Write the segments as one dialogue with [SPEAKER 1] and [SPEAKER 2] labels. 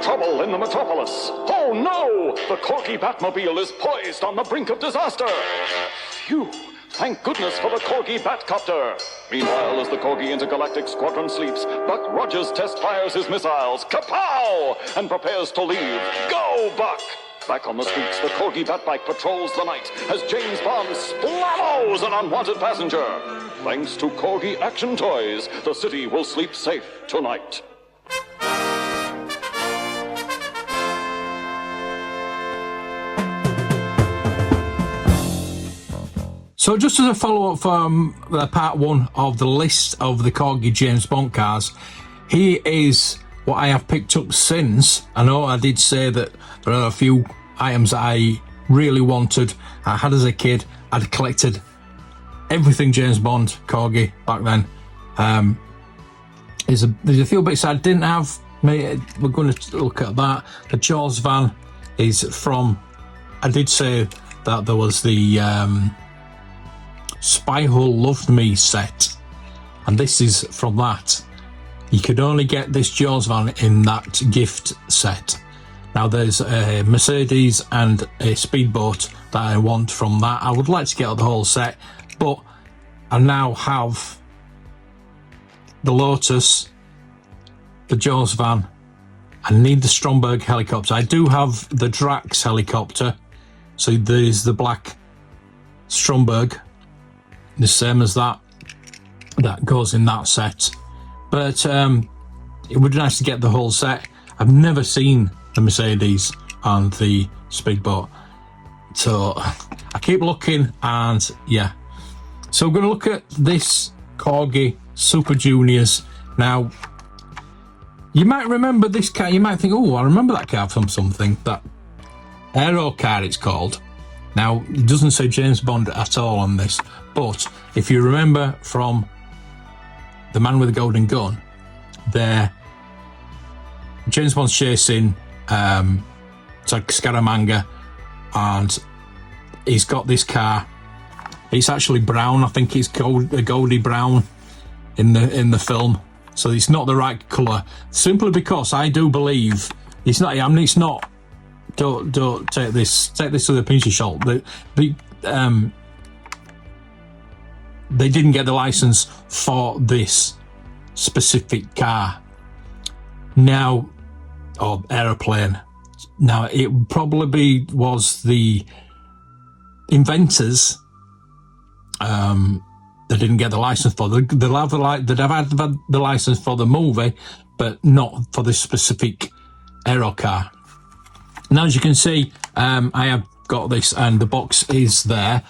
[SPEAKER 1] trouble in the metropolis. Oh no! The Corgi Batmobile is poised on the brink of disaster. Phew! Thank goodness for the Corgi Batcopter. Meanwhile, as the Corgi Intergalactic Squadron sleeps, Buck Rogers test fires his missiles. Kapow! And prepares to leave. Go, Buck! Back on the streets, the Corgi Batbike patrols the night as James Bond splammows an unwanted passenger. Thanks to Corgi Action Toys, the city will sleep safe tonight.
[SPEAKER 2] So just as a follow-up from part one of the list of the Corgi James Bond cars, here is what I have picked up since. I know I did say that there are a few items that I really wanted. I had as a kid. I'd collected everything James Bond Corgi back then. There's a few bits I didn't have. We're going to look at that. The Jaws van is from, I did say that there was the Spy Who Loved Me set, and this is from that. You could only get this Jaws van in that gift set. Now there's a Mercedes and a speedboat that I want from that. I would like to get the whole set, but I now have the Lotus, the Jaws van. I need the Stromberg helicopter. I do have the Drax helicopter, so there's the black Stromberg, the same as that goes in that set. But it would be nice to get the whole set. I've never seen the Mercedes and the speedboat, so I keep looking, and yeah. So we're going to look at this Corgi Super Juniors. Now, you might remember this car. You might think, oh, I remember that car from something. That Aero car, it's called. Now, it doesn't say James Bond at all on this, but if you remember from The Man with the Golden Gun, there, James Bond's chasing Scaramanga, and he's got this car. It's actually brown. I think it's goldy brown in the film, so it's not the right colour. Simply because I do believe it's not. I mean, it's not. Don't take this with a pinch of salt. They didn't get the license for this specific car. Now, or aeroplane. Now, it probably was the inventors that didn't get the license for. They'd have had the license for the movie, but not for this specific aero car. Now, as you can see, I have got this, and the box is there,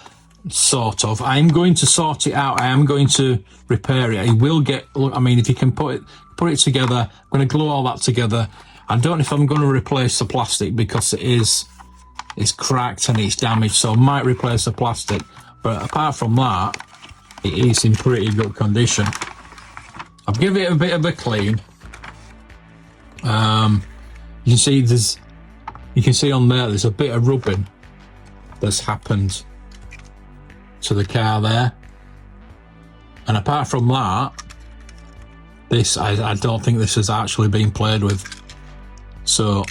[SPEAKER 2] sort of. I'm going to sort it out. I am going to repair it. It will get. I mean, if you can put it together, I'm going to glue all that together. I don't know if I'm going to replace the plastic because it's cracked and it's damaged, so I might replace the plastic. But apart from that, it is in pretty good condition. I've given it a bit of a clean. You can see you can see on there's a bit of rubbing that's happened to the car there. And apart from that, I don't think this has actually been played with. So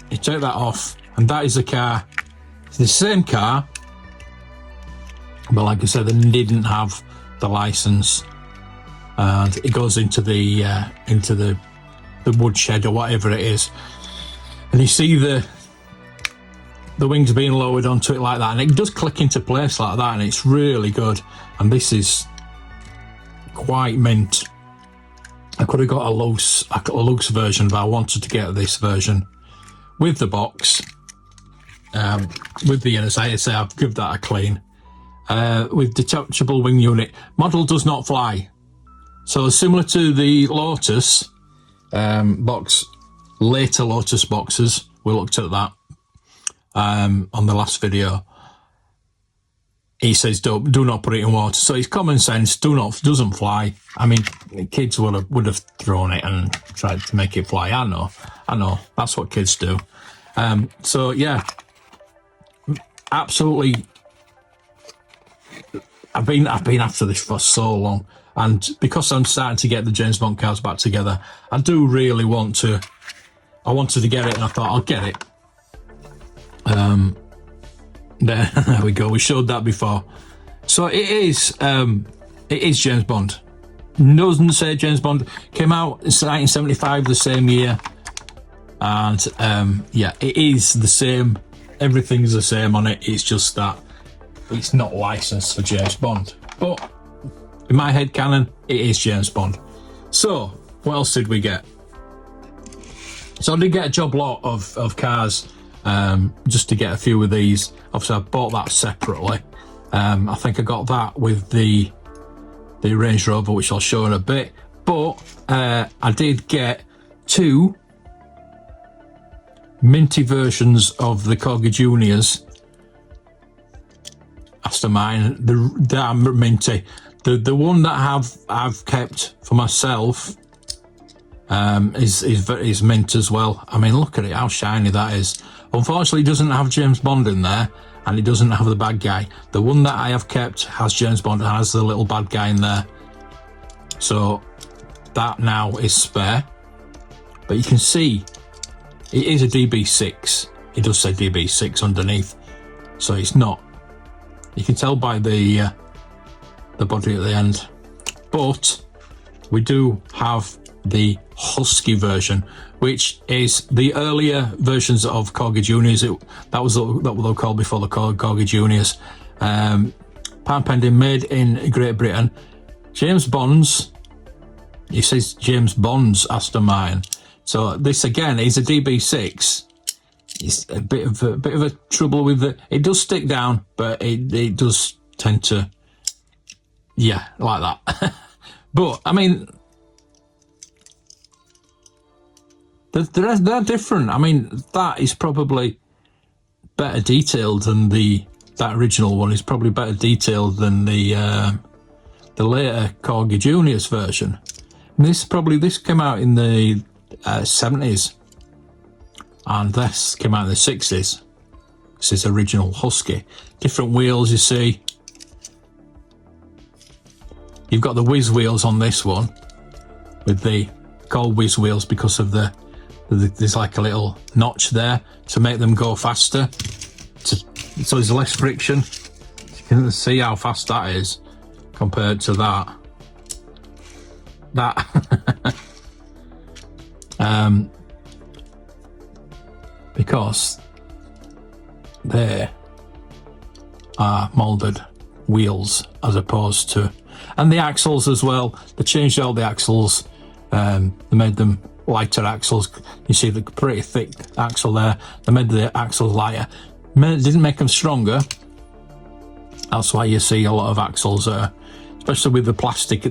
[SPEAKER 2] you take that off, and that is the car. It's the same car, but like I said, they didn't have the license, and it goes into the woodshed or whatever it is, and you see the wings being lowered onto it like that, and it does click into place like that, and it's really good. And this is quite mint. I could have got a loose version, but I wanted to get this version with the box, with the, as I say, I've given that a clean, with detachable wing unit. Model does not fly, so similar to the Lotus box, later Lotus boxes, we looked at that on the last video. He says do not put it in water, so it's common sense. Doesn't fly. I mean, kids would have thrown it and tried to make it fly. I know that's what kids do. So yeah, absolutely. I've been after this for so long, and because I'm starting to get the James Bond cars back together, I do really want to I wanted to get it, and I thought I'll get it. There we go. We showed that before. So it is James Bond. Doesn't say James Bond. Came out in 1975, the same year, and yeah, it is the same. Everything's the same on it. It's just that it's not licensed for James Bond. But in my head canon, it is James Bond. So what else did we get? So I did get a job lot of cars, just to get a few of these. Obviously, I bought that separately. I think I got that with the Range Rover, which I'll show in a bit. But I did get 2 minty versions of the Corgi Juniors. After mine, they are minty. The one that I've kept for myself is mint as well. I mean, look at it, how shiny that is. Unfortunately, it doesn't have James Bond in there, and it doesn't have the bad guy. The one that I have kept has James Bond and has the little bad guy in there. So that now is spare. But you can see it is a DB6. It does say DB6 underneath. So it's not. You can tell by the body at the end. But we do have the Husky version, which is the earlier versions of Corgi Juniors. That was what they were called before the Corgi Juniors. Patent pending, made in Great Britain. James Bond's. It says James Bond's Aston Martin. So this again is a DB6. It's a bit of a trouble with it. It does stick down, but it does tend to, yeah, like that. But I mean, they're different. I mean, that is probably better detailed than that original one. Is probably better detailed than the later Corgi Juniors version. And this came out in the 70s, and this came out in the 60s. This is original Husky. Different wheels, you see. You've got the whiz wheels on this one, with the called whiz wheels because of there's like a little notch there to make them go faster. So there's less friction. You can see how fast that is compared to that. Because they are moulded wheels as opposed to, and the axles as well. They changed all the axles. They made them lighter axles. You see the pretty thick axle there. They made the axles lighter. Didn't make them stronger. That's why you see a lot of axles, especially with the plastic.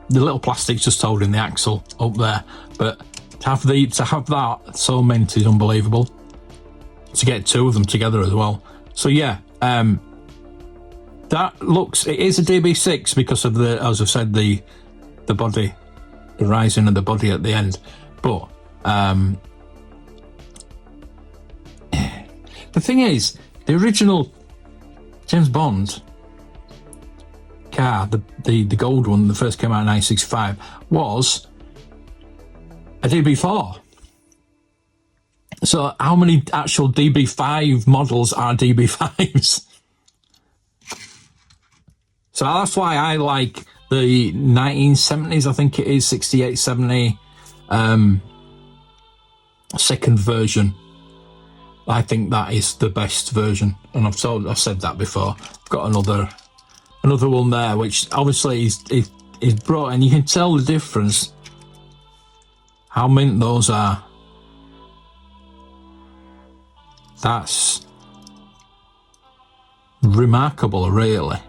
[SPEAKER 2] The little plastic's just holding the axle up there. But to have that so mint is unbelievable. To get 2 of them together as well. So yeah, that looks. It is a DB6 because of as I've said, the body, the rising of the body at the end. But the thing is, the original James Bond car, the gold one that first came out in 1965, was a DB4. So how many actual DB5 models are DB5s? So that's why I like the 1970s, I think it is 68, 70 second version. I think that is the best version, and I've said that before. I've got another one there, which obviously is brought, and you can tell the difference. How mint those are. That's remarkable, really.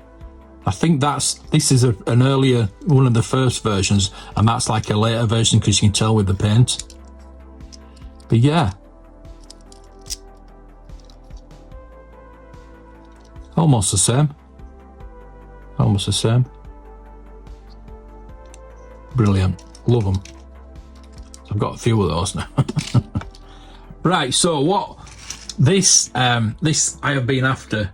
[SPEAKER 2] I think this is an earlier, one of the first versions, and that's like a later version because you can tell with the paint. But yeah, almost the same. Almost the same. Brilliant. Love them. So I've got a few of those now. Right, so what this I have been after.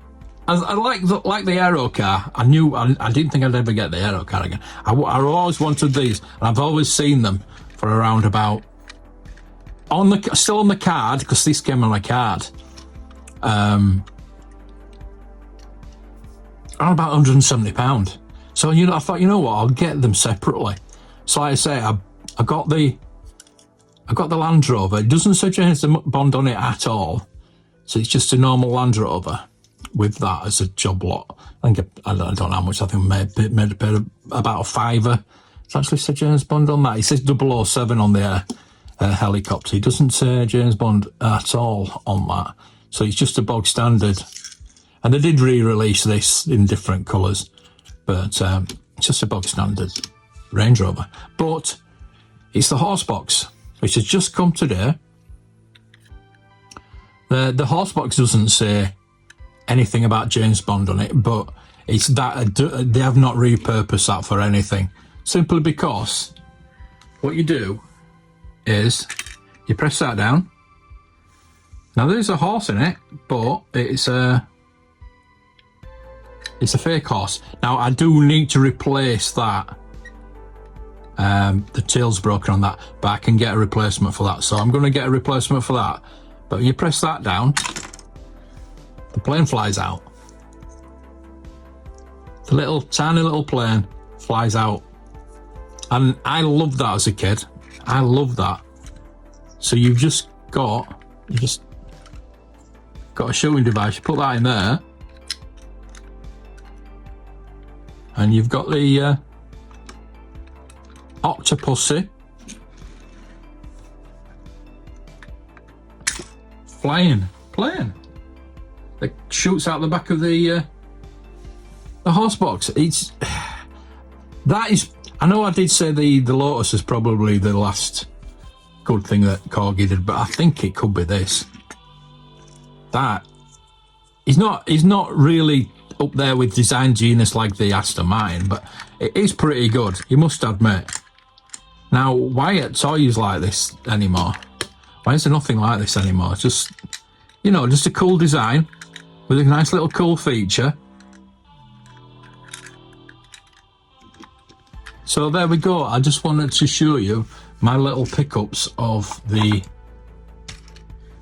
[SPEAKER 2] I like the aero car. I didn't think I'd ever get the aero car again. I always wanted these, and I've always seen them for around about still on the card, because this came on a card. Around about £170. So I thought, you know what, I'll get them separately. So like I say, I got the Land Rover. It doesn't say James Bond on it at all. So it's just a normal Land Rover with that as a job lot. I don't know how much. I think made about a £5. It's actually said James Bond on that. It says 007 on the helicopter. It doesn't say James Bond at all on that. So it's just a bog standard. And they did re-release this in different colours, but it's just a bog standard Range Rover. But it's the horse box, which has just come today. The horse box doesn't say anything about James Bond on it, but it's that they have not repurposed that for anything. Simply because what you do is you press that down. Now there's a horse in it, but it's a fake horse. Now I do need to replace that. The tail's broken on that, but I can get a replacement for that. So I'm going to get a replacement for that. But when you press that down, the plane flies out. The tiny little plane flies out. And I loved that as a kid. I loved that. So you've just got a shooting device. You put that in there, and you've got the Octopussy flying plane that shoots out the back of the horse box. I know I did say the Lotus is probably the last good thing that Corgi did, but I think it could be this. That he's not really up there with design genius like the Aston Martin, but it is pretty good, you must admit. Now, why are toys like this anymore? Why is there nothing like this anymore? It's just, just a cool design with a nice little cool feature. So there we go. I just wanted to show you my little pickups of the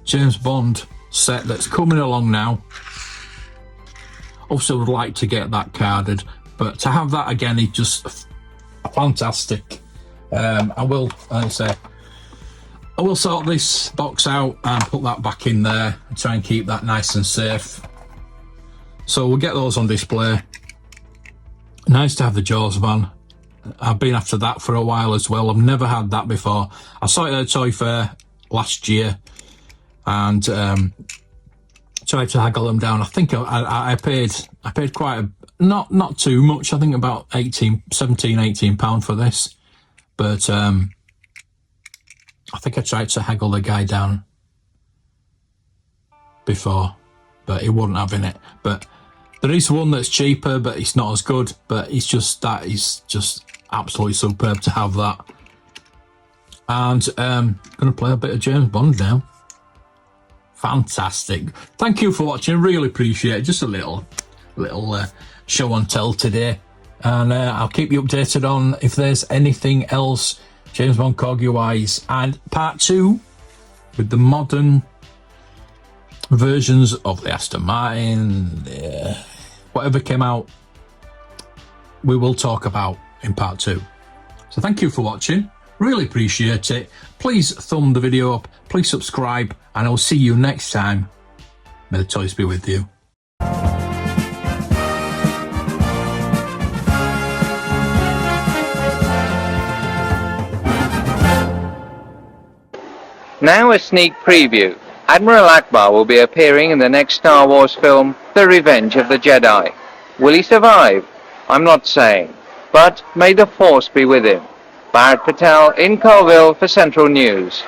[SPEAKER 2] James Bond set that's coming along now. Also would like to get that carded, but to have that again is just fantastic. I will sort this box out and put that back in there and try and keep that nice and safe. So we'll get those on display. Nice to have the Jaws van. I've been after that for a while as well. I've never had that before. I saw it at a toy fair last year and tried to haggle them down. I think I paid quite not too much. I think about £18 for this. But I think I tried to haggle the guy down before, but he wasn't having it. But there is one that's cheaper, but it's not as good. But that is just absolutely superb to have that. And I'm going to play a bit of James Bond now. Fantastic. Thank you for watching. Really appreciate it. Just a little show and tell today. And I'll keep you updated on if there's anything else James Bond Corgi wise. And part 2 with the modern versions of the Aston Martin, whatever came out, we will talk about in part 2. So thank you for watching. Really appreciate it. Please thumb the video up. Please subscribe. And I'll see you next time. May the toys be with you.
[SPEAKER 3] Now a sneak preview. Admiral Akbar will be appearing in the next Star Wars film, The Revenge of the Jedi. Will he survive? I'm not saying. But may the Force be with him. Bharat Patel in Colville for Central News.